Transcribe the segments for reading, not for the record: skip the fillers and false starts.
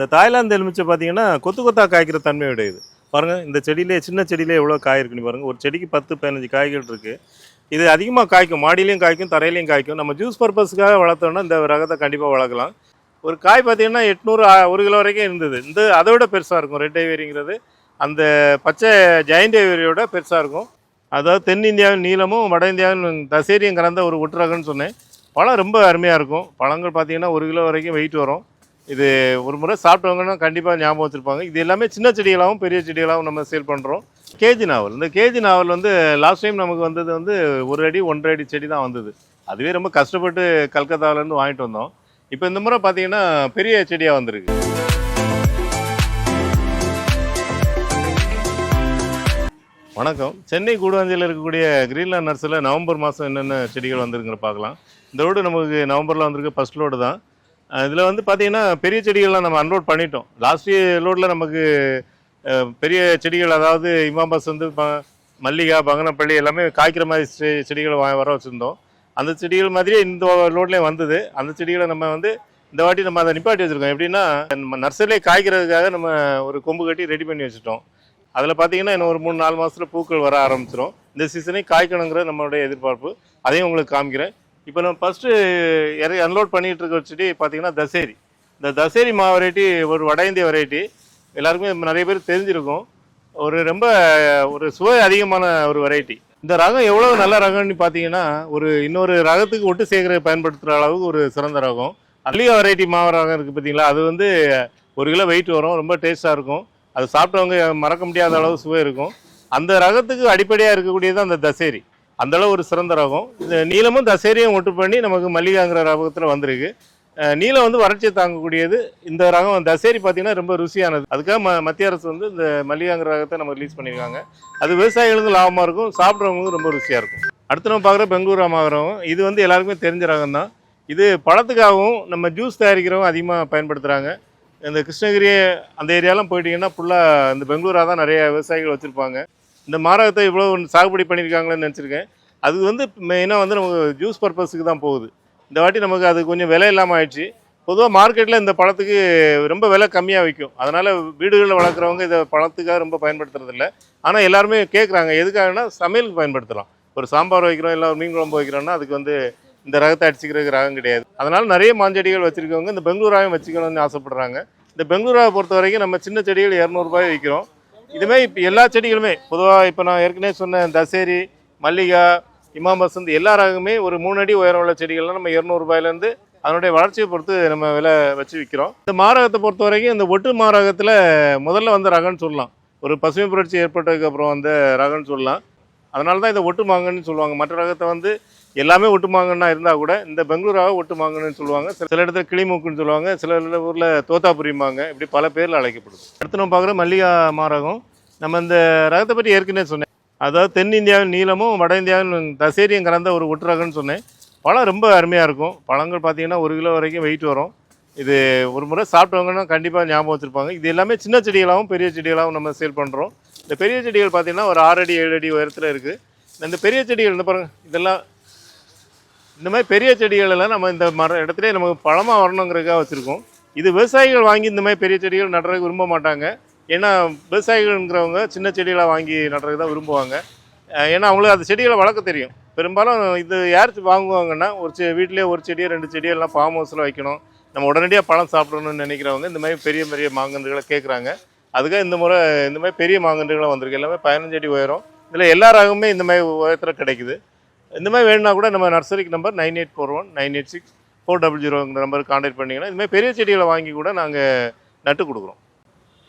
இந்த தாய்லாந்து எலுமிச்சை பார்த்தீங்கன்னா கொத்து கொத்தா காய்க்கிற தன்மையுடையது. பாருங்க இந்த செடியிலே சின்ன செடியிலே எவ்வளோ காய் இருக்குன்னு பாருங்க. ஒரு செடிக்கு 10, 15 காய்கள் இருக்கு. இது அதிகமாக காய்க்கும், மாடியிலையும் காய்க்கும், தரையிலையும் காய்க்கும். நம்ம ஜூஸ் பர்பஸ்க்காக வளர்த்தோம்னா இந்த ரகத்தை கண்டிப்பாக வளர்க்கலாம். ஒரு காய் பார்த்தீங்கன்னா 800 1 கிலோ வரைக்கும் இருந்தது. இந்த அதை விட பெருசாக இருக்கும். ரெட் ஐவேரிங்கிறது அந்த பச்சை ஜெயண்ட் ஐவேரியோட பெருசாக இருக்கும். அதாவது தென்னிந்தியாவின் நீளமும் வட இந்தியாவின் தசேரியும் கலந்த ஒரு ஒட்டுரகம்னு சொன்னேன். பழம் ரொம்ப அருமையாக இருக்கும். பழங்கள் பார்த்தீங்கன்னா 1 கிலோ வரைக்கும் வெயிட் வரும். இது ஒரு முறை சாப்பிட்டவங்கன்னா கண்டிப்பாக ஞாபகம் வச்சுருப்பாங்க. இது எல்லாமே சின்ன செடிகளாகவும் பெரிய செடிகளாகவும் நம்ம சேல் பண்ணுறோம். கேஜி நாவல், இந்த கேஜி நாவல் வந்து லாஸ்ட் டைம் நமக்கு வந்தது வந்து 1 அடி 1.5 அடி செடி தான் வந்தது. அதுவே ரொம்ப கஷ்டப்பட்டு கல்கத்தாவிலேருந்து வாங்கிட்டு வந்தோம். இப்போ இந்த முறை பார்த்தீங்கன்னா பெரிய செடியாக வந்திருக்கு. வணக்கம். சென்னை கூடுவாஞ்சியில் இருக்கக்கூடிய கிரீன்லேண்ட் நர்ஸில் நவம்பர் மாதம் என்னென்ன செடிகள் வந்திருக்குற பார்க்கலாம். இந்த லோடு நமக்கு நவம்பரில் வந்திருக்கு, ஃபஸ்ட் லோடு தான். இதில் வந்து பார்த்தீங்கன்னா பெரிய செடிகள்லாம் நம்ம அன்லோட் பண்ணிட்டோம். லாஸ்ட் லோடில் நமக்கு பெரிய செடிகள், அதாவது இமாம்பஸ் வந்து மல்லிகா, பங்கனப்பள்ளி எல்லாமே காய்க்கிற மாதிரி செடிகளை வர வச்சுருந்தோம். அந்த செடிகள் மாதிரியே இந்த லோட்லேயும் வந்தது. அந்த செடிகளை நம்ம வந்து இந்த வாட்டி நம்ம அதை நிப்பாட்டி வச்சுருக்கோம். எப்படின்னா நம்ம நர்சரியிலே காய்க்கிறதுக்காக நம்ம ஒரு கொம்பு கட்டி ரெடி பண்ணி வச்சுட்டோம். அதில் பார்த்தீங்கன்னா இன்னும் ஒரு 3-4 மாதத்தில் பூக்கள் வர ஆரம்பிச்சிடும். இந்த சீசனே காய்க்கணுங்கிற நம்மளுடைய எதிர்பார்ப்பு. அதையும் உங்களுக்கு காமிக்கிறேன். இப்போ நம்ம ஃபஸ்ட்டு அன்லோட் பண்ணிகிட்டு இருக்க செடி பார்த்தீங்கன்னா தசேரி. இந்த தசேரி வெரைட்டி ஒரு வட இந்திய வெரைட்டி. எல்லாருக்குமே நிறைய பேர் தெரிஞ்சிருக்கும். ரொம்ப சுவை அதிகமான ஒரு வெரைட்டி. இந்த ரகம் எவ்வளோ நல்ல ரகம்னு பார்த்தீங்கன்னா இன்னொரு ரகத்துக்கு ஒட்டு சேர்க்கற பயன்படுத்துகிற அளவுக்கு ஒரு சிறந்த ரகம். மல்லிகா வெரைட்டி ரகம் இருக்குது பார்த்தீங்களா, அது வந்து 1 கிலோ வெயிட் வரும். ரொம்ப டேஸ்ட்டாக இருக்கும். அது சாப்பிட்டவங்க மறக்க முடியாத அளவு சுவை இருக்கும். அந்த ரகத்துக்கு அடிப்படையாக இருக்கக்கூடியது அந்த தசேரி. அந்தளவு ஒரு சிறந்த ரகம். இந்த நீளமும் தசேரியும் ஒட்டு பண்ணி நமக்கு மல்லிகாங்கிற ரகத்தில் வந்திருக்கு. நீளம் வந்து வறட்சியை தாங்கக்கூடியது. இந்த ரகம் தசேரி பார்த்தீங்கன்னா ரொம்ப ருசியானது. அதுக்காக மத்திய அரசு வந்து இந்த மல்லிகாங்கிற ரகத்தை நம்ம ரிலீஸ் பண்ணியிருக்காங்க. அது விவசாயிகளுக்கும் லாபமாக இருக்கும், சாப்பிட்றவங்களுக்கும் ரொம்ப ருசியாக இருக்கும். அடுத்து நம்ம பார்க்குற பெங்களூர் ரகம். இது வந்து எல்லாருக்குமே தெரிஞ்ச ரகம் தான். இது பழத்துக்காகவும் நம்ம ஜூஸ் தயாரிக்கிறவங்க அதிகமாக பயன்படுத்துகிறாங்க. இந்த கிருஷ்ணகிரி அந்த ஏரியாலாம் போயிட்டீங்கன்னா ஃபுல்லாக இந்த பெங்களூராக தான் நிறைய விவசாயிகள் வச்சுருப்பாங்க. இந்த மாரகத்தை இவ்வளோ சாகுபடி பண்ணியிருக்காங்களேன்னு நினச்சிருக்கேன். அது வந்து மெயினாக வந்து நமக்கு ஜூஸ் பர்பஸுக்கு தான் போகுது. இந்த வாட்டி நமக்கு அது கொஞ்சம் விலை இல்லாமல் ஆயிடுச்சு. பொதுவாக மார்க்கெட்டில் இந்த பழத்துக்கு ரொம்ப விலை கம்மியாக விற்கும். அதனால் வீடுகளில் வளர்க்குறவங்க இதை பழத்துக்காக ரொம்ப பயன்படுத்துறதில்ல. ஆனால் எல்லாருமே கேட்குறாங்க, எதுக்காகனா சமையலுக்கு பயன்படுத்தலாம். ஒரு சாம்பார் வைக்கிறோம், இல்லை மீன் குழம்பு வைக்கிறோன்னா அதுக்கு வந்து இந்த ரகத்தை அடிச்சுக்கிறதுக்கு ரகம் கிடையாது. அதனால் நிறைய மாஞ்செடிகள் வச்சுருக்கவங்க இந்த பெங்களூராவையும் வச்சுக்கணும்னு ஆசைப்படுறாங்க. இந்த பெங்களூராவை பொறுத்த வரைக்கும் நம்ம சின்ன செடிகள் 200 ரூபாய் விற்கிறோம். இதுமாதிரி இப்போ எல்லா செடிகளுமே பொதுவாக இப்போ நான் ஏற்கனவே சொன்ன தசேரி, மல்லிகா, இமாம்பசந்த் எல்லா ரகமே ஒரு 3 அடி உயரம் உள்ள செடிகள்லாம் நம்ம 200 ரூபாயிலேருந்து அதனுடைய வளர்ச்சியை பொறுத்து நம்ம விலை வச்சு விற்கிறோம். இந்த மாரகத்தை பொறுத்த வரைக்கும் இந்த ஒட்டு மாரகத்தில் முதல்ல வந்த ரகம்னு சொல்லலாம். ஒரு பசுமை புரட்சி ஏற்பட்டதுக்கப்புறம் வந்த ரகம்னு சொல்லலாம். அதனால தான் இதை ஒட்டு மாங்கன்னு சொல்லுவாங்க. மற்ற ரகத்தை வந்து எல்லாமே ஒட்டு மாங்கன்னா இருந்தால் கூட இந்த பெங்களூராவை ஒட்டு மாங்கன்னு சொல்லுவாங்க. சில இடத்துல கிளிமூக்குன்னு சொல்லுவாங்க, சில ஊரில் தோத்தாபுரிம்பாங்க. இப்படி பல பேரில் அழைக்கப்படுது. அடுத்து நம்ம பார்க்குற மல்லிகா மாரகம். நம்ம இந்த ரகத்தை பற்றி ஏற்கனவே சொன்னேன். அதாவது தென்னிந்தியாவின் நீளமும் வட இந்தியாவின் தசேரியும் கலந்த ஒரு ஒட்டுரகம்னு சொன்னேன். பழம் ரொம்ப அருமையாக இருக்கும். பழங்கள் பார்த்தீங்கன்னா 1 கிலோ வரைக்கும் வெயிட் வரும். இது ஒரு முறை சாப்பிட்டவங்கன்னா கண்டிப்பாக ஞாபகம் வச்சுருப்பாங்க. இது எல்லாமே சின்ன செடிகளாகவும் பெரிய செடிகளாகவும் நம்ம சேல் பண்ணுறோம். இந்த பெரிய செடிகள் பார்த்தீங்கன்னா ஒரு 6 அடி 7 அடி உயரத்தில் இருக்குது. இந்த பெரிய செடிகள் இந்த பாருங்கள், இதெல்லாம் இந்த மாதிரி பெரிய செடிகள் எல்லாம் நம்ம இந்த இடத்துல நமக்கு பழமாக வரணுங்கிறதுக்காக வச்சுருக்கோம். இது விவசாயிகள் வாங்கி இந்த மாதிரி பெரிய செடிகள் நடுறதுக்கு விரும்ப மாட்டாங்க. ஏன்னா விவசாயிகள்ங்கிறவங்க சின்ன செடிகளை வாங்கி நடுறது தான் விரும்புவாங்க. ஏன்னா அவங்களுக்கு அந்த செடிகளை வளர்க்க தெரியும். பெரும்பாலும் இது யார் வாங்குவாங்கன்னா வீட்டிலே ஒரு செடியோ 2 செடியோ எல்லாம் ஃபார்ம் ஹவுஸில் வைக்கணும், நம்ம உடனடியாக பழம் சாப்பிடணும்னு நினைக்கிறவங்க இந்த மாதிரி பெரிய பெரிய மாங்கன்றுகளை கேட்குறாங்க. அதுக்காக இந்த முறை இந்த மாதிரி பெரிய மாங்கன்றுகளாக வந்திருக்கு. எல்லாமே 15 அடி உயரம். இதில் எல்லா ரகமுமே இந்த மாதிரி உயரத்தில் கிடைக்குது. இந்த மாதிரி வேணுன்னா கூட நம்ம நர்சரிக்கு நம்பர் 9841986400 நம்பருக்கு கான்டாக்ட் பண்ணிங்கன்னா இந்த மாதிரி பெரிய செடிகளை வாங்கி கூட நாங்கள் நட்டு கொடுக்குறோம்.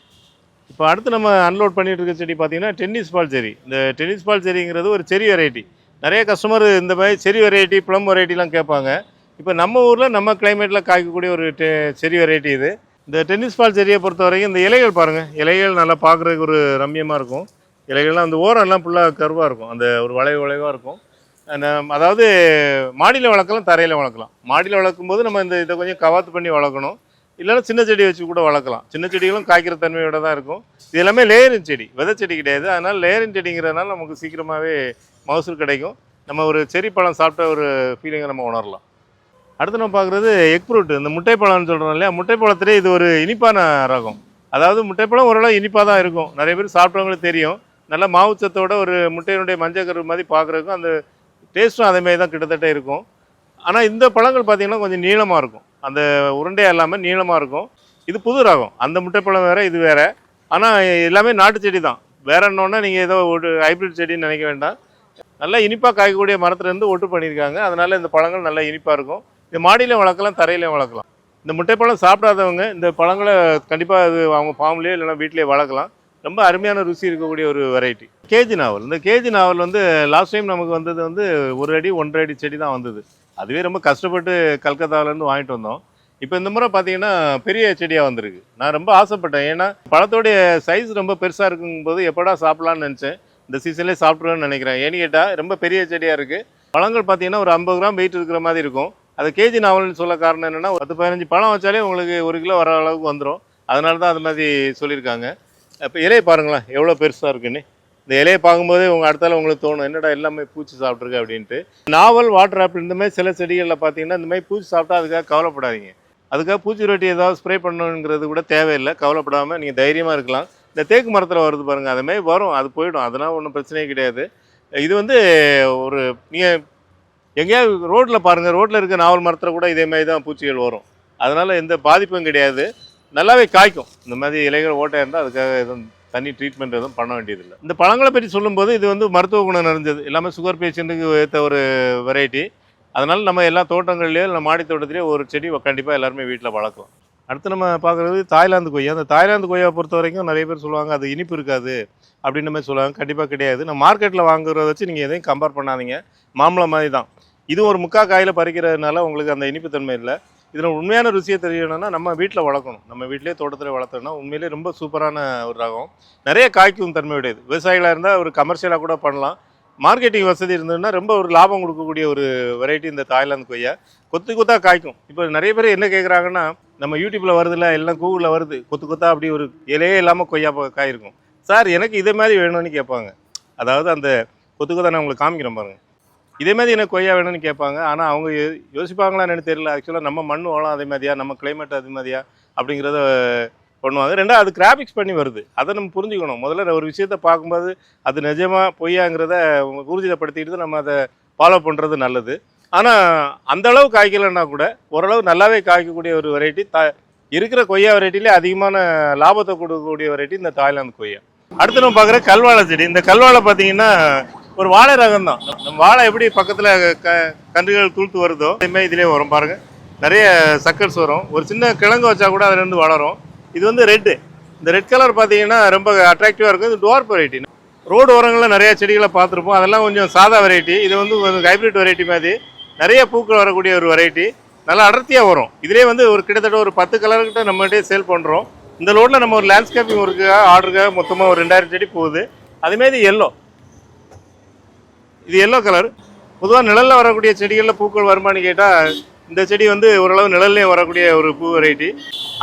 இப்போ அடுத்து நம்ம அன்லோட் பண்ணிட்டு இருக்க செடி பார்த்தீங்கன்னா டென்னிஸ் பால் செரி. இந்த டென்னிஸ் பால் செரிங்கிறது ஒரு செரி வெரைட்டி. நிறைய கஸ்டமர் இந்த மாதிரி செரி வெரைட்டி, ப்ளம் வெரைட்டிலாம் கேட்பாங்க. இப்போ நம்ம ஊரில் நம்ம கிளைமேட்டில் காய்க்கக்கூடிய ஒரு செரி வெரைட்டி இது. இந்த டென்னிஸ் பால் செரியை பொறுத்த வரைக்கும் இந்த இலைகள் பாருங்கள், இலைகள் நல்லா பார்க்குறதுக்கு ஒரு ரம்யமாக இருக்கும். இலைகள்லாம் அந்த ஓரம்லாம் ஃபுல்லாக கருவாக இருக்கும், அந்த ஒரு வளைவாக இருக்கும். அதாவது மாடியில் வளர்க்கலாம், தரையில் வளர்க்கலாம். மாடியில் வளர்க்கும்போது நம்ம இதை கொஞ்சம் கவாத்து பண்ணி வளர்க்கணும். இல்லைன்னா சின்ன செடி வச்சு கூட வளர்க்கலாம். சின்ன செடிகளும் காய்க்கிற தன்மையோட தான் இருக்கும். இது எல்லாமே லேயரின் செடி, விதை செடி கிடையாது. அதனால் லேயரின் செடிங்கிறதுனால நமக்கு சீக்கிரமாகவே மகசூல் கிடைக்கும். நம்ம ஒரு செரி பழம் சாப்பிட்ட ஒரு ஃபீலிங்கை நம்ம உணரலாம். அடுத்து நம்ம பார்க்குறது எக் ஃப்ரூட். இந்த முட்டைப்பழம்னு சொல்கிறோம் இல்லையா, முட்டைப்பழத்திலே இது ஒரு இனிப்பான ரகம். அதாவது முட்டைப்பழம் ஓரளவு இனிப்பாக தான் இருக்கும். நிறைய பேர் சாப்பிட்றவங்களுக்கு தெரியும். நல்லா மாவுச்சத்தோட ஒரு முட்டையினுடைய மஞ்சள் கரு மாதிரி பார்க்குறதுக்கும் அந்த டேஸ்ட்டும் அதேமாதிரி தான் கிட்டத்தட்ட இருக்கும். ஆனால் இந்த பழங்கள் பார்த்தீங்கன்னா கொஞ்சம் நீளமாக இருக்கும். அந்த உருண்டையாக இல்லாமல் நீளமாக இருக்கும். இது புது ரகம். அந்த முட்டைப்பழம் வேறு, இது வேறு. ஆனால் எல்லாமே நாட்டு செடி தான். வேற என்னன்னா நீங்கள் ஏதோ ஒரு ஹைப்ரிட் செடின்னு நினைக்க வேண்டாம். நல்லா இனிப்பாக காய்க்கக்கூடிய மரத்துலேருந்து ஒட்டு பண்ணியிருக்காங்க. அதனால் இந்த பழங்கள் நல்லா இனிப்பாக இருக்கும். இது மாடியிலையும் வளர்க்கலாம், தரையிலையும் வளர்க்கலாம். இந்த முட்டைப்பழம் சாப்பிடாதவங்க இந்த பழங்களை கண்டிப்பாக அது அவங்க ஃபார்ம்லேயோ இல்லைனா வீட்டிலேயே வளர்க்கலாம். ரொம்ப அருமையான ருசி இருக்கக்கூடிய ஒரு வெரைட்டி. கேஜி நாவல். இந்த கேஜி நாவல் வந்து லாஸ்ட் டைம் நமக்கு வந்தது வந்து 1 அடி 1.5 அடி செடி தான் வந்தது. அதுவே ரொம்ப கஷ்டப்பட்டு கல்கத்தாவிலேருந்து வாங்கிட்டு வந்தோம். இப்போ இந்த முறை பார்த்தீங்கன்னா பெரிய செடியாக வந்திருக்கு. நான் ரொம்ப ஆசைப்பட்டேன். ஏன்னா பழத்தோடைய சைஸ் ரொம்ப பெருசாக இருக்கும்போது எப்படா சாப்பிட்லான்னு நினச்சேன். இந்த சீசன்லேயே சாப்பிட்ருவேன்னு நினைக்கிறேன். ஏன்னு கேட்டால் ரொம்ப பெரிய செடியாக இருக்குது. பழங்கள் பார்த்தீங்கன்னா ஒரு 50 கிராம் வெயிட் இருக்கிற மாதிரி இருக்கும். அது கேஜி நாவல்னு சொல்ல காரணம் என்னென்னா 10-15 பழம் வச்சாலே உங்களுக்கு 1 கிலோ வர அளவுக்கு வந்துடும். அதனால தான் அது மாதிரி சொல்லியிருக்காங்க. இப்போ இலையை பாருங்களேன் எவ்வளோ பெருசாக இருக்குன்னு. இந்த இலையை பார்க்கும்போதே அடுத்தால உங்களுக்கு தோணும் என்னடா எல்லாமே பூச்சி சாப்பிட்ருக்கு அப்படின்ட்டு. நாவல், வாட்டர் ஆப்பிள் இந்த மாதிரி சில செடிகளில் பார்த்தீங்கன்னா இந்த மாதிரி பூச்சி சாப்பிட்டா அதுக்காக கவலைப்படாதீங்க. அதுக்காக பூச்சி ரொட்டி ஏதாவது ஸ்ப்ரே பண்ணணுங்கிறது கூட தேவையில்லை. கவலைப்படாமல் நீங்கள் தைரியமாக இருக்கலாம். இந்த தேக்கு மரத்தில் வருது பாருங்கள், அதுமாதிரி வரும், அது போயிடும். அதெல்லாம் ஒன்றும் பிரச்சனையே கிடையாது. இது வந்து ஒரு நீங்கள் எங்கேயாவது ரோட்டில் பாருங்கள், ரோட்டில் இருக்க நாவல் மரத்தில் கூட இதேமாதிரி தான் பூச்சிகள் வரும். அதனால் எந்த பாதிப்பும் கிடையாது. நல்லாவே காய்க்கும். இந்த மாதிரி இலைகள் ஓட்டையாக இருந்தால் அதுக்காக எதுவும் தண்ணி ட்ரீட்மெண்ட் எதுவும் பண்ண வேண்டியதில்லை. இந்த பழங்களை பற்றி சொல்லும்போது இது வந்து மருத்துவ குணம் நிறைஞ்சது. எல்லாமே சுகர் பேஷண்ட்டுக்கு ஏற்ற ஒரு வெரைட்டி. அதனால் நம்ம எல்லா தோட்டங்கள்லேயோ இல்லை மாடி தோட்டத்திலேயோ ஒரு செடி கண்டிப்பாக எல்லாருமே வீட்டில் வளர்க்கலாம். அடுத்து நம்ம பார்க்குறது தாய்லாந்து கொய்யா. அந்த தாய்லாந்து கொய்யாவை பொறுத்த வரைக்கும் நிறைய பேர் சொல்லுவாங்க அது இனிப்பு இருக்காது அப்படின்ற மாதிரி சொல்லுவாங்க. கண்டிப்பாக கிடையாது. நம்ம மார்க்கெட்டில் வாங்குறத வச்சு நீங்கள் எதையும் கம்பேர் பண்ணாதீங்க. மாம்பழம் மாதிரி தான். இது ஒரு முக்கா காயில் பறிக்கிறதுனால உங்களுக்கு அந்த இனிப்பு தன்மை இல்லை. இதில் உண்மையான ருசியை தெரியணும்னா நம்ம வீட்டில் வளர்க்கணும். நம்ம வீட்டிலே தோட்டத்தில் வளர்த்தோம்னா உண்மையிலே ரொம்ப சூப்பரான ஒரு ரகம். நிறைய காய்க்கும் தன்மை உடையது. விவசாயிகளாக இருந்தால் ஒரு கமர்ஷியலாக கூட பண்ணலாம். மார்க்கெட்டிங் வசதி இருந்ததுன்னா ரொம்ப ஒரு லாபம் கொடுக்கக்கூடிய ஒரு வெரைட்டி இந்த தாய்லாந்து கொய்யா. கொத்து கொத்தாக காய்க்கும். இப்போ நிறைய பேர் என்ன கேட்குறாங்கன்னா, நம்ம யூடியூப்பில் வருதுல்ல, எல்லாம் கூகுளில் வருது, கொத்து கொத்தா அப்படி ஒரு இலையே இல்லாமல் கொய்யா காய் இருக்கும். சார் எனக்கு இதே மாதிரி வேணும்னு கேட்பாங்க. அதாவது அந்த கொத்து கொத்தா நான் உங்களுக்கு காமிக்கிறேன் பாருங்கள். இதே மாதிரி எனக்கு கொய்யா வேணும்னு கேட்பாங்க. ஆனால் அவங்க யோசிப்பாங்களான்னு எனக்கு தெரியல. ஆக்சுவலாக நம்ம மண் வளம் அதே மாதிரியா, நம்ம கிளைமேட் அது மாதிரியா அப்படிங்கிறத பண்ணுவாங்க. ரெண்டாவது அது கிராபிக்ஸ் பண்ணி வருது. அதை நம்ம புரிஞ்சுக்கணும். முதல்ல ஒரு விஷயத்தை பார்க்கும்போது அது நிஜமாக பொய்யாங்கிறத ஊர்ஜிதப்படுத்திக்கிட்டு நம்ம அதை ஃபாலோ பண்ணுறது நல்லது. ஆனால் அந்த அளவு காய்க்கலைன்னா கூட ஓரளவு நல்லாவே காய்க்கக்கூடிய ஒரு வெரைட்டி. இருக்கிற கொய்யா வெரைட்டிலே அதிகமான லாபத்தை கொடுக்கக்கூடிய வெரைட்டி இந்த தாய்லாந்து கொய்யா. அடுத்து நம்ம பார்க்குற கல்வாழை செடி. இந்த கல்வாழை பார்த்தீங்கன்னா ஒரு வாழை ரகம் தான். நம்ம வாழை எப்படி பக்கத்தில் கன்றுகள் தூழ்த்து வருதோ அதேமாதிரி இதிலே வரும் பாருங்கள். நிறைய சக்கர்ஸ் வரும். ஒரு சின்ன கிழங்கு வச்சா கூட அதுலேருந்து வளரும். இது வந்து ரெட்டு. இந்த ரெட் கலர் பார்த்தீங்கன்னா ரொம்ப அட்ராக்டிவாக இருக்கும். இது டுவார்ஃப் வெரைட்டி. ரோடு ஓரங்களில் நிறைய செடிகளை பார்த்துருப்போம். அதெல்லாம் கொஞ்சம் சாதா வெரைட்டி. இது வந்து ஒரு ஹைப்ரிட் வெரைட்டி மாதிரி நிறைய பூக்கள் வரக்கூடிய ஒரு வெரைட்டி. நல்லா அடர்த்தியாக வரும். இதிலே வந்து ஒரு கிட்டத்தட்ட ஒரு 10 கலர்கிட்ட நம்மகிட்டே சேல் பண்ணுறோம். இந்த லோடில் நம்ம ஒரு லேண்ட்ஸ்கேப்பிங் ஒர்க்குக்காக ஆர்டருக்காக மொத்தமாக ஒரு 2000 செடி போகுது. அதேமாதிரி எல்லோ. இது எல்லோ கலர். பொதுவாக நிழலில் வரக்கூடிய செடிகளில் பூக்கள் வருமானு கேட்டால் இந்த செடி வந்து ஓரளவு நிழல்லையும் வரக்கூடிய ஒரு பூ வெரைட்டி.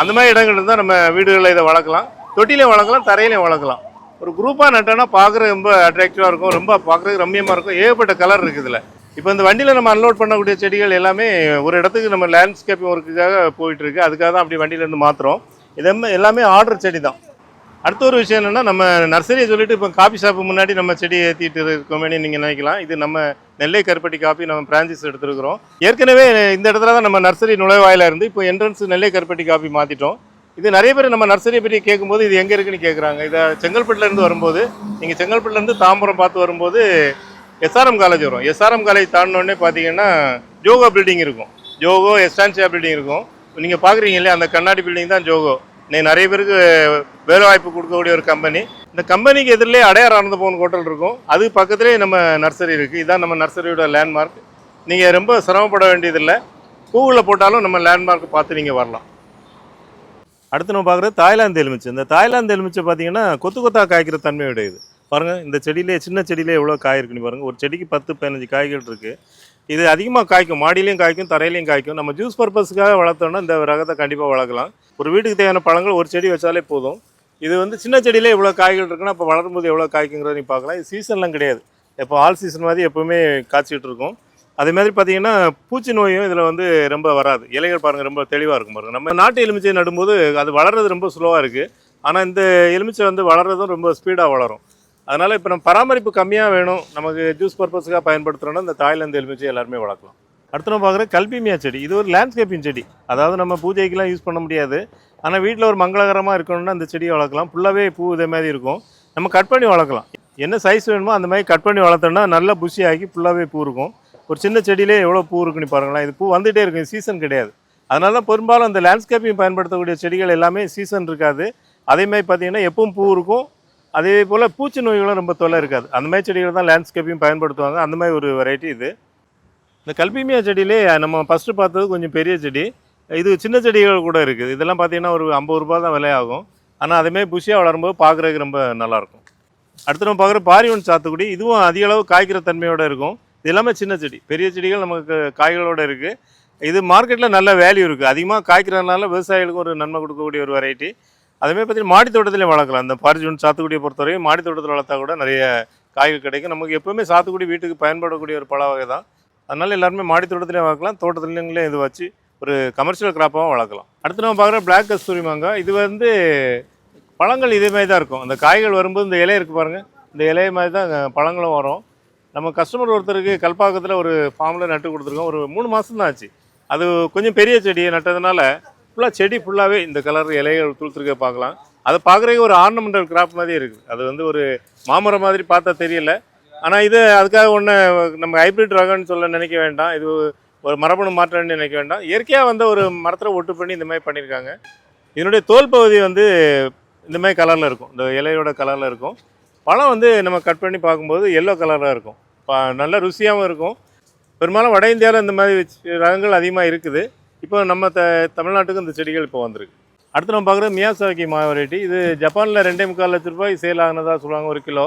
அந்த மாதிரி இடங்கள் இருந்தால் நம்ம வீடுகளில் இதை வளர்க்கலாம். தொட்டிலையும் வளர்க்கலாம், தரையிலையும் வளர்க்கலாம். ஒரு குரூப்பாக நட்டோன்னா பார்க்குறது ரொம்ப அட்ராக்டிவாக இருக்கும். ரொம்ப பார்க்குறதுக்கு ரம்மியமாக இருக்கும். ஏகப்பட்ட கலர் இருக்குது இதில். இப்போ இந்த வண்டியில் நம்ம அன்லோட் பண்ணக்கூடிய செடிகள் எல்லாமே ஒரு இடத்துக்கு நம்ம லேண்ட்ஸ்கேப்பிங் ஒர்க்குக்காக போயிட்டுருக்கு. அதுக்காக தான் அப்படி வண்டியிலேருந்து மாற்றுறோம். இது எல்லாமே ஆர்டர் செடி தான். அடுத்த ஒரு விஷயம் என்னென்னா, நம்ம நர்சரியை சொல்லிட்டு இப்போ காஃபி ஷாப்பு முன்னாடி நம்ம செடி ஏற்றிட்டு இருக்கோமேனு நீங்கள் நினைக்கலாம். இது நம்ம நெல்லை கருப்பட்டி காஃபி நம்ம பிரான்ச்சஸ் எடுத்துருக்கிறோம். ஏற்கனவே இந்த இடத்துல தான் நம்ம நர்சரி நுழைவாயிலாக இருந்து இப்போ என்ட்ரன்ஸ் நெல்லை கருப்பட்டி காஃபி மாற்றிட்டோம். இது நிறைய பேர் நம்ம நர்சரியை பற்றி கேட்கும்போது இது எங்கே இருக்குன்னு கேட்குறாங்க. இதை செங்கல்பட்டுலேருந்து வரும்போது, நீங்கள் செங்கல்பட்டுலேருந்து தாம்பரம் பார்த்து வரும்போது எஸ்ஆர்எம் காலேஜ் வரும். எஸ்ஆர்எம் காலேஜ் தாண்டினோடனே பார்த்தீங்கன்னா ஜோகோ பில்டிங் இருக்கும். ஜோகோ எஸ்டான்சியா பில்டிங் இருக்கும். நீங்கள் பார்க்குறீங்க இல்லையா, அந்த கண்ணாடி பில்டிங் தான் ஜோகோ. நிறைய பேருக்கு வேலை வாய்ப்பு கொடுக்கக்கூடிய ஒரு கம்பெனி. இந்த கம்பெனிக்கு எதிரிலே அடையார் ஆனந்தபவன் ஹோட்டல் இருக்கும். அது பக்கத்துலேயே நம்ம நர்சரி இருக்குது. இதுதான் நம்ம நர்சரியோட லேண்ட்மார்க். நீங்கள் ரொம்ப சிரமப்பட வேண்டியதில்லை. கூகுளில் போட்டாலும் நம்ம லேண்ட்மார்க் பார்த்து நீங்கள் வரலாம். அடுத்து நம்ம பார்க்குறது தாய்லாந்து எலுமிச்சை. இந்த தாய்லாந்து எலுமிச்சை பார்த்தீங்கன்னா கொத்து கொத்தாக காய்க்கிற தன்மையுடையது. பாருங்கள், இந்த செடியிலே சின்ன செடியிலே எவ்வளோ காய் இருக்குன்னு பாருங்கள். ஒரு செடிக்கு 10-15 காய்கள் இருக்குது. இது அதிகமாக காய்க்கும். மாடியிலையும் காய்க்கும், தரையிலையும் காய்க்கும். நம்ம ஜூஸ் பர்பஸுக்காக வளர்த்தோன்னா இந்த ரகத்தை கண்டிப்பாக வளர்க்கலாம். ஒரு வீட்டுக்கு தேவையான பழங்கள் ஒரு செடி வச்சாலே போதும். இது வந்து சின்ன செடியிலே எவ்வளோ காய்கள் இருக்குன்னா இப்போ வளரும்போது எவ்வளோ காய்க்குங்கிறத நீ பார்க்கலாம். இது சீசன்லாம் கிடையாது. இப்போ ஆல் சீசன் மாதிரி எப்போவுமே காய்ச்சிட்டு இருக்கும். அதே மாதிரி பார்த்தீங்கன்னா பூச்சி நோயும் இதில் வந்து ரொம்ப வராது. இலைகள் பாருங்கள் ரொம்ப தெளிவாக இருக்கும் பாருங்கள். நம்ம நாட்டு எலுமிச்சை நடும்போது அது வளர்றது ரொம்ப ஸ்லோவாக இருக்குது. ஆனால் இந்த எலுமிச்சை வந்து வளர்றதும் ரொம்ப ஸ்பீடாக வளரும். அதனால் இப்போ நம்ம பராமரிப்பு கம்மியாக வேணும், நமக்கு ஜூஸ் பர்பஸுக்காக பயன்படுத்துகிறோன்னா இந்த தாய்லாந்து எலுமிச்சை எல்லாருமே வளர்க்கலாம். அடுத்து நம்ம பார்க்குற கல்பிமியா செடி. இது ஒரு லேண்ட்ஸ்கேப்பிங் செடி. அதாவது நம்ம பூஜைக்கெலாம் யூஸ் பண்ண முடியாது. ஆனால் வீட்டில் ஒரு மங்களகரமாக இருக்கணும்னா இந்த செடியை வளர்க்கலாம். ஃபுல்லாகவே பூ இதே மாதிரி இருக்கும். நம்ம கட் பண்ணி வளர்க்கலாம். என்ன சைஸ் வேணுமோ அந்த மாதிரி கட் பண்ணி வளர்த்தோம்னா நல்லா புஷி ஆகி ஃபுல்லாகவே பூ இருக்கும். ஒரு சின்ன செடியிலே எவ்வளோ பூ இருக்குன்னு பாருங்களேன். இது பூ வந்துகிட்டே இருக்கும், சீசன் கிடையாது. அதனால தான் பெரும்பாலும் அந்த லேண்ட்ஸ்கேப்பிங் பயன்படுத்தக்கூடிய செடிகள் எல்லாமே சீசன் இருக்காது. அதேமாதிரி பார்த்தீங்கன்னா எப்பவும் பூ இருக்கும். அதே போல் பூச்சி நோய்களும் ரொம்ப தொல்லை இருக்காது. அந்த மாதிரி செடிகள் தான் லேண்ட்ஸ்கேப்பிங் பயன்படுத்துவாங்க. அந்த மாதிரி ஒரு வெரைட்டி இது. இந்த கல்பிமியா செடியிலே நம்ம ஃபஸ்ட்டு பார்த்தது கொஞ்சம் பெரிய செடி. இது சின்ன செடிகள் கூட இருக்குது. இதெல்லாம் பார்த்தீங்கன்னா ஒரு 50 ரூபா தான் விலையாகும். ஆனால் அதேமாதிரி புஷியாக வளரும்போது பார்க்குறதுக்கு ரொம்ப நல்லாயிருக்கும். அடுத்து நம்ம பார்க்குற பாரிவன் சாத்துக்குடி. இதுவும் அதிக அளவு காய்க்கிற தன்மையோடு இருக்கும். இது எல்லாமே சின்ன செடி. பெரிய செடிகள் நமக்கு காய்களோடு இருக்குது. இது மார்க்கெட்டில் நல்ல வேல்யூ இருக்குது. அதிகமாக காய்க்கிறதுனால விவசாயிகளுக்கு ஒரு நன்மை கொடுக்கக்கூடிய ஒரு வெரைட்டி. அதேமாதிரி பார்த்தீங்கன்னா மாடி தோட்டத்திலையும் வளர்க்கலாம். அந்த பாரிஜூன் சாத்துக்குடியை பொறுத்தவரைக்கும் மாடி தோட்டத்தில் வளர்த்தா கூட நிறைய காய்கள் கிடைக்கும். நமக்கு எப்போவுமே சாத்துக்குடி வீட்டுக்கு பயன்படக்கூடிய ஒரு பழ வகை தான். அதனால் எல்லாருமே மாடி தோட்டத்திலையும் வளர்க்கலாம், தோட்டத்துலேயே இது வச்சு ஒரு கமர்ஷியல் கிராப்பாகவும் வளர்க்கலாம். அடுத்து நம்ம பார்க்குற பிளாக் கஸ்தூரி மாங்காய். இது வந்து பழங்கள் இதே மாதிரி தான் இருக்கும். அந்த காய்கள் வரும்போது இந்த இலை இருக்குது பாருங்கள், இந்த இலைய மாதிரி தான் பழங்களும் வரும். நம்ம கஸ்டமர் ஒருத்தருக்கு கல்பாக்கத்தில் ஒரு ஃபார்மில் நட்டு கொடுத்துருக்கோம். ஒரு 3 மாதம் தான் ஆச்சு. அது கொஞ்சம் பெரிய செடியை நட்டதுனால ஃபுல்லாக செடி ஃபுல்லாகவே இந்த கலர் இலைகள் துளுத்துருக்க பார்க்கலாம். அதை பார்க்குறதுக்கு ஒரு ஆர்னமெண்டல் கிராப் மாதிரி இருக்குது. அது வந்து ஒரு மாமரம் மாதிரி பார்த்தா தெரியல. ஆனால் இது அதுக்காக ஒன்று நம்ம ஹைப்ரிட் ரகம்னு சொல்ல நினைக்க வேண்டாம். இது ஒரு மரபணு மாற்றம்னு நினைக்க வேண்டாம். இயற்கையாக வந்து ஒரு மரத்தில் ஒட்டு பண்ணி இந்த மாதிரி பண்ணியிருக்காங்க. இதனுடைய தோல் பகுதி வந்து இந்த மாதிரி கலரில் இருக்கும், இந்த இலையோட கலரில் இருக்கும். பழம் வந்து நம்ம கட் பண்ணி பார்க்கும்போது எல்லோ கலரில் இருக்கும். நல்ல ருசியாகவும் இருக்கும். பெரும்பாலும் வட இந்தியாவில் இந்த மாதிரி ரகங்கள் அதிகமாக இருக்குது. இப்போ நம்ம தமிழ்நாட்டுக்கு இந்த செடிகள் இப்போ வந்திருக்கு. அடுத்து நம்ம பார்க்குறது மியாசாக்கி வெரைட்டி. இது ஜப்பானில் 2.25 லட்ச ரூபாய் சேல் ஆனதாக சொல்லுவாங்க ஒரு கிலோ.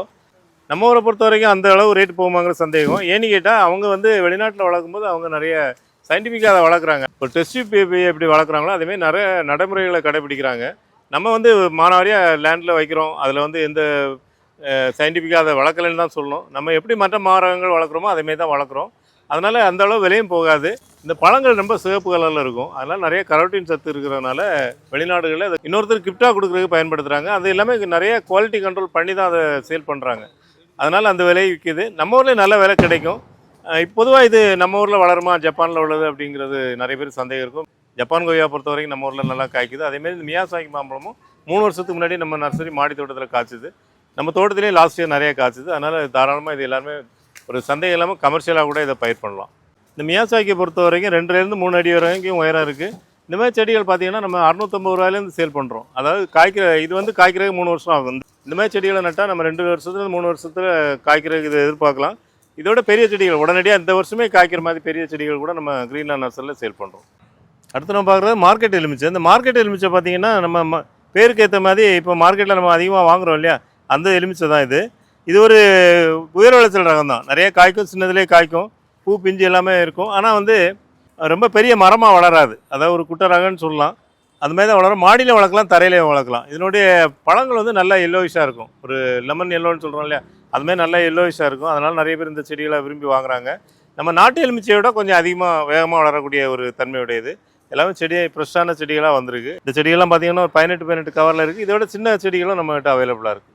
நம்ம ஊரை பொறுத்த வரைக்கும் அந்த அளவு ரேட் போகுமாங்கிற சந்தேகம். ஏன்னு கேட்டால் அவங்க வந்து வெளிநாட்டில் வளர்க்கும்போது அவங்க நிறைய சயின்டிஃபிக்காக அதை வளர்க்குறாங்க. இப்போ டெஸ்ட் பேபியை எப்படி வளர்க்குறாங்களோ அதேமாதிரி நிறைய நடைமுறைகளை கடைபிடிக்கிறாங்க. நம்ம வந்து மானாவாரியாக லேண்டில் வைக்கிறோம், அதில் வந்து எந்த சயின்டிஃபிக்காக அதை வளர்க்கலைன்னு தான் சொல்லணும். நம்ம எப்படி மற்ற மரங்கள் வளர்க்குறோமோ அதேமாரி தான் வளர்க்குறோம். அதனால் அந்த அளவு விலையும் போகாது. இந்த பழங்கள் ரொம்ப சிவப்பு கலரில் இருக்கும். அதனால் நிறைய கரோட்டின் சத்து இருக்கிறதுனால வெளிநாடுகளில் அதை இன்னொருத்தர் கிஃப்டாக கொடுக்குறதுக்கு பயன்படுத்துகிறாங்க. அது எல்லாமே நிறைய குவாலிட்டி கண்ட்ரோல் பண்ணி தான் அதை சேல் பண்ணுறாங்க. அதனால் அந்த விலை விற்கிது. நம்ம ஊரில் நல்ல விலை கிடைக்கும். பொதுவாக இது நம்ம ஊரில் வளருமா ஜப்பானில் உள்ளது அப்படிங்கிறது நிறைய பேர் சந்தேகம் இருக்கும். ஜப்பான் கொய்யா பொறுத்த வரைக்கும் நம்ம ஊரில் நல்லா காய்க்குது. அதேமாரி இந்த மியாசாக்கி மாம்பழமும் 3 வருஷத்துக்கு முன்னாடி நம்ம நர்சரி மாடி தோட்டத்தில் காய்ச்சிது. நம்ம தோட்டத்திலேயே லாஸ்ட் இயர் நிறைய காய்ச்சிது. அதனால் தாராளமாக இது எல்லாருமே ஒரு சந்தேகம் இல்லாமல் கமர்ஷியலாக கூட இதை பயிர் பண்ணலாம். இந்த மியாசாக்கியை பொறுத்த வரைக்கும் 2லேருந்து 3 அடி வரைக்கும் உயரம் இருக்குது. இந்த மாதிரி செடிகள் பார்த்தீங்கன்னா நம்ம 650 ரூபாயிலேருந்து சேல் பண்ணுறோம். அதாவது இது வந்து காய்க்கிறதுக்கு 3 வருஷம் ஆகும். இந்த மாதிரி செடிகளை நட்டால் நம்ம 2 வருஷத்துலேருந்து 3 வருஷத்தில் காய்க்கிறதுக்கு இதை எதிர்பார்க்கலாம். இதோட பெரிய செடிகள் உடனடியாக இந்த வருஷமே காய்க்கிற மாதிரி பெரிய செடிகள் கூட நம்ம கிரீன்லேண்ட் நர்சரியில் சேல் பண்ணுறோம். அடுத்து நம்ம பார்க்குறது மார்க்கெட் எலுமிச்சை. இந்த மார்க்கெட் எலுமிச்சை பார்த்தீங்கன்னா நம்ம பேருக்கு ஏற்ற மாதிரி இப்போ மார்க்கெட்டில் நம்ம அதிகமாக வாங்குகிறோம் இல்லையா, அந்த எலுமிச்சை தான் இது. இது ஒரு உயர் விளைச்சல் ரகம் தான். நிறைய காய்க்கும், சின்னதுலேயே காய்க்கும், பூ பிஞ்சு எல்லாமே இருக்கும். ஆனால் வந்து ரொம்ப பெரிய மரமாக வளராது. அதாவது ஒரு குட்டை ரகம்னு சொல்லலாம். அந்த மாதிரி தான் வளரும். மாடியில் வளர்க்கலாம், தரையிலையும் வளர்க்கலாம். இதனுடைய பழங்கள் வந்து நல்லா எல்லோயிஷாக இருக்கும். ஒரு லெமன் எல்லோன்னு சொல்கிறோம் இல்லையா, அதுமாதிரி நல்லா எல்லோயிஷாக இருக்கும். அதனால் நிறைய பேர் இந்த செடிகளை விரும்பி வாங்குறாங்க. நம்ம நாட்டு எலுமிச்சையோட கொஞ்சம் அதிகமாக வேகமாக வளரக்கூடிய ஒரு தன்மையுடையது. எல்லாமே ஃப்ரெஷ்ஷான செடிகளாக வந்திருக்கு. இந்த செடிகள்லாம் பார்த்தீங்கன்னா ஒரு 18 கவரில் இருக்குது. இதோட சின்ன செடிகளும் நம்மகிட்ட அவைலபிளாக இருக்குது.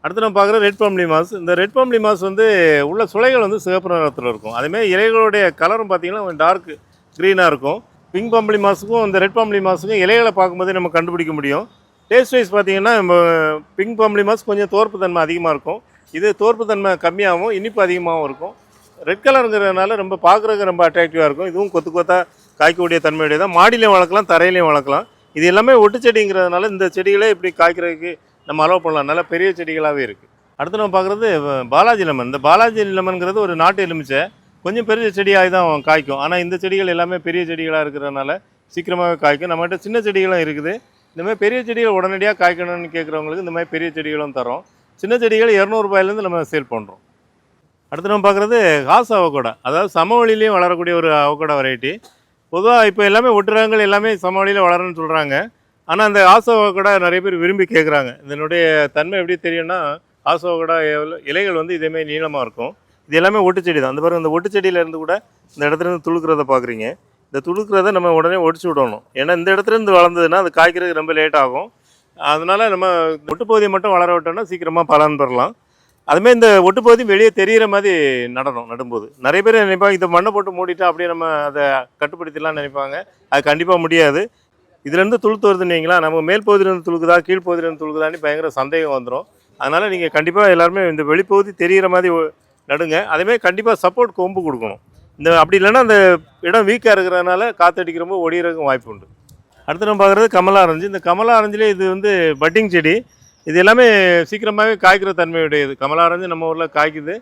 அடுத்து நம்ம பார்க்குற ரெட் பாம் லிமாஸ். இந்த ரெட் பாம் லிமாஸ் வந்து உள்ள சுளைகள் வந்து சிவப்பு நிறத்தில் இருக்கும். அதேமாதிரி இலைகளுடைய கலரும் பார்த்தீங்கன்னா கொஞ்சம் டார்க் க்ரீனாக இருக்கும். பிங்க் பாம் லிமாஸுக்கும் இந்த ரெட் பாம் லிமாஸுக்கும் இலைகளை பார்க்கும்போதே நம்ம கண்டுபிடிக்க முடியும். டேஸ்ட் வைஸ் பார்த்தீங்கன்னா பிங்க் பாம் லிமாஸ் கொஞ்சம் தோற்பு தன்மை அதிகமாக இருக்கும். இது தோற்பு தன்மை கம்மியாகவும் இனிப்பு அதிகமாகவும் இருக்கும். ரெட் கலருங்கிறதுனால ரொம்ப பார்க்குறதுக்கு ரொம்ப அட்ராக்டிவாக இருக்கும். இதுவும் கொத்து கொத்தாக காய்க்கக்கூடிய தன்மையுடைய தான். மாடிலையும் வளர்க்கலாம், தரையிலையும் வளர்க்கலாம். இது எல்லாமே ஒட்டு செடிங்கிறதுனால இந்த செடிகளே இப்படி காய்க்கிறதுக்கு நம்ம அலோவ் பண்ணலாம். நல்லா பெரிய செடிகளாகவே இருக்குது. அடுத்து நம்ம பார்க்குறது பாலாஜி லெமன். இந்த பாலாஜி லெமனுங்கிறது ஒரு நாட்டு எலுமிச்சை. கொஞ்சம் பெரிய செடியாக தான் காய்க்கும். ஆனால் இந்த செடிகள் எல்லாமே பெரிய செடிகளாக இருக்கிறதுனால சீக்கிரமாகவே காய்க்கும். நம்மகிட்ட சின்ன செடிகளும் இருக்குது. இந்தமாதிரி பெரிய செடிகள் உடனடியாக காய்க்கணும்னு கேட்குறவங்களுக்கு இந்த மாதிரி பெரிய செடிகளும் தரோம். சின்ன செடிகள் 200 ரூபாயிலேருந்து நம்ம சேல் பண்ணுறோம். அடுத்து நம்ம பார்க்குறது ஹாஸ் அவகோடா. அதாவது சமவெளியிலையும் வளரக்கூடிய ஒரு அவகோடா வெரைட்டி. பொதுவாக இப்போ எல்லாமே ஒட்டுரகங்கள் எல்லாமே சமவெளியில் வளருன்னு சொல்கிறாங்க. ஆனால் அந்த ஹாஸ் அவகோடா நிறைய பேர் விரும்பி கேட்குறாங்க. இதனுடைய தன்மை எப்படி தெரியும்னா, ஹாஸ் அவகோடா இலைகள் வந்து இதேமாதிரி நீளமாக இருக்கும். இது எல்லாமே ஒட்டு செடி தான். அந்த பாருங்க, இந்த ஒட்டு செடியிலேருந்து கூட இந்த இடத்துலேருந்து துளுக்கிறத பார்க்குறீங்க. இந்த துளுக்கிறத நம்ம உடனே ஒடிச்சு விடணும். ஏன்னா இந்த இடத்துலேருந்து வளர்ந்ததுன்னா அது காய்க்கிறதுக்கு ரொம்ப லேட் ஆகும். அதனால நம்ம ஒட்டுப்பகுதியை மட்டும் வளர விட்டோம்னா சீக்கிரமாக பலன் பெறலாம். அதுமாதிரி இந்த ஒட்டுப்பகுதி வெளியே தெரிகிற மாதிரி நடணும். நடும்போது நிறைய பேர் நினைப்பாங்க இதை மண்ணை போட்டு மூடிட்டு அப்படியே நம்ம அதை கட்டுப்படுத்திடலாம்னு நினைப்பாங்க. அது கண்டிப்பாக முடியாது. இதுலேருந்து துளுத்து வருதுன்னு வைங்களா, நம்ம மேல் பகுதியிலேருந்து துளுக்குதா கீழ் பகுதியிலேருந்து துளுக்குதான்னு பயங்கர சந்தேகம் வந்துடும். அதனால் நீங்கள் கண்டிப்பாக எல்லாருமே இந்த வெளிப்பகுதி தெரிகிற மாதிரி நடுங்க. அதேமாதிரி கண்டிப்பாக சப்போர்ட் கொம்பு கொடுக்கணும். இந்த அப்படி இல்லைன்னா அந்த இடம் வீக்காக இருக்கிறதுனால காற்றடிக்கிறப்போ ஒடிகிறதுக்கும் வாய்ப்பு உண்டு. அடுத்து நம்ம பார்க்குறது கமலா ஆரஞ்சு. இந்த கமலா ஆரஞ்சுலேயே இது வந்து பட்டிங் செடி. இது எல்லாமே சீக்கிரமாகவே காய்க்கிற தன்மையுடையது. கமலா ஆரஞ்சு நம்ம ஊரில் காய்க்குது.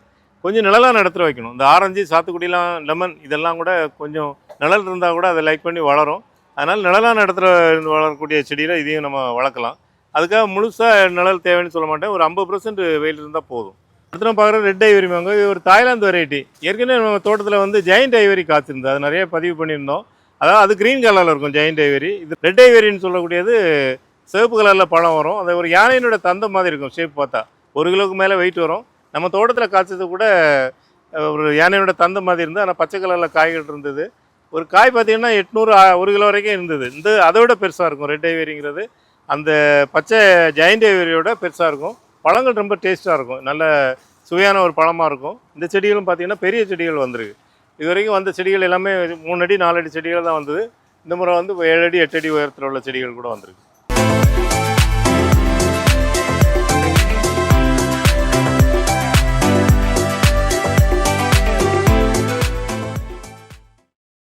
கொஞ்சம் நிழலான இடத்துல வைக்கணும். இந்த ஆரஞ்சு, சாத்துக்குடிலாம், லெமன் இதெல்லாம் கூட கொஞ்சம் நிழல் இருந்தால் கூட அதை லைக் பண்ணி வளரும். அதனால் நிழலான இடத்துல இருந்து வளரக்கூடிய செடியில் இதையும் நம்ம வளர்க்கலாம். அதுக்காக முழுசாக நிழல் தேவைன்னு சொல்ல மாட்டேன். ஒரு 50% வெயில் இருந்தால் போதும். அடுத்து நம்ம பார்க்குறது ரெட் ஐவரி மேங்கோ. இது ஒரு தாய்லாந்து வெரைட்டி. ஏற்கனவே நம்ம தோட்டத்தில் வந்து ஜெயண்ட் ஐவரி காய்ச்சிருந்தது. அது நிறைய பதிவு பண்ணியிருந்தோம். அதாவது அது க்ரீன் கலரில் இருக்கும் ஜெயண்ட் ஐவரி. இது ரெட் ஐவரின்னு சொல்லக்கூடியது சிவப்பு கலரில் பழம் வரும். அது ஒரு யானையினோட தந்தம் மாதிரி இருக்கும் ஷேப் பார்த்தா. 1 கிலோவுக்கு மேலே வெயிட் வரும். நம்ம தோட்டத்தில் காய்ச்சது கூட ஒரு யானையோட தந்தம் மாதிரி இருந்தது. ஆனால் பச்சை கலரில் காய்கள் இருந்தது. ஒரு காய் பார்த்தீங்கன்னா 800 1 கிலோ வரைக்கும் இருந்தது. இந்த அதை விட பெருசாக இருக்கும் ரெட் ஐவரிங்கிறது. அந்த பச்சை ஜெயண்ட் ஐவரியோட பெருசாக இருக்கும். பழங்கள் ரொம்ப டேஸ்ட்டாக இருக்கும். நல்ல சுவையான ஒரு பழமாக இருக்கும். இந்த செடிகளும் பார்த்தீங்கன்னா பெரிய செடிகள் வந்திருக்கு. இது வரைக்கும் வந்த செடிகள் எல்லாமே 3 அடி 4 அடி செடிகள் தான் வந்தது. இந்த முறை வந்து 7 அடி 8 அடி உயரத்தில் உள்ள செடிகள் கூட வந்திருக்கு.